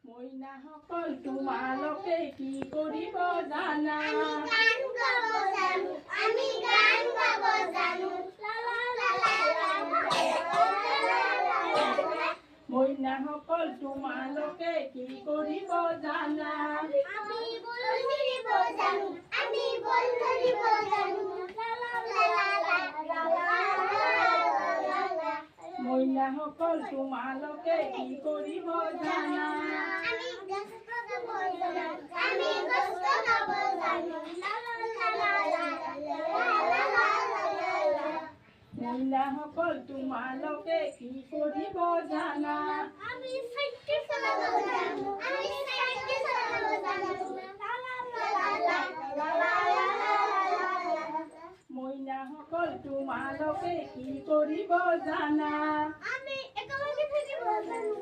মইনাসকল তোমালোকে কি কৰিব জানা? মইনাসকল তোমালোকে কি কৰিব জানা? মইনাসকল তোমালোকে কি কৰিব জানা? মইনাসকল তোমালোকে কি কৰিব জানা? মইনাসকল তোমালোকে কি কৰিব জানা? আমি একেলগে থাকিব জানো।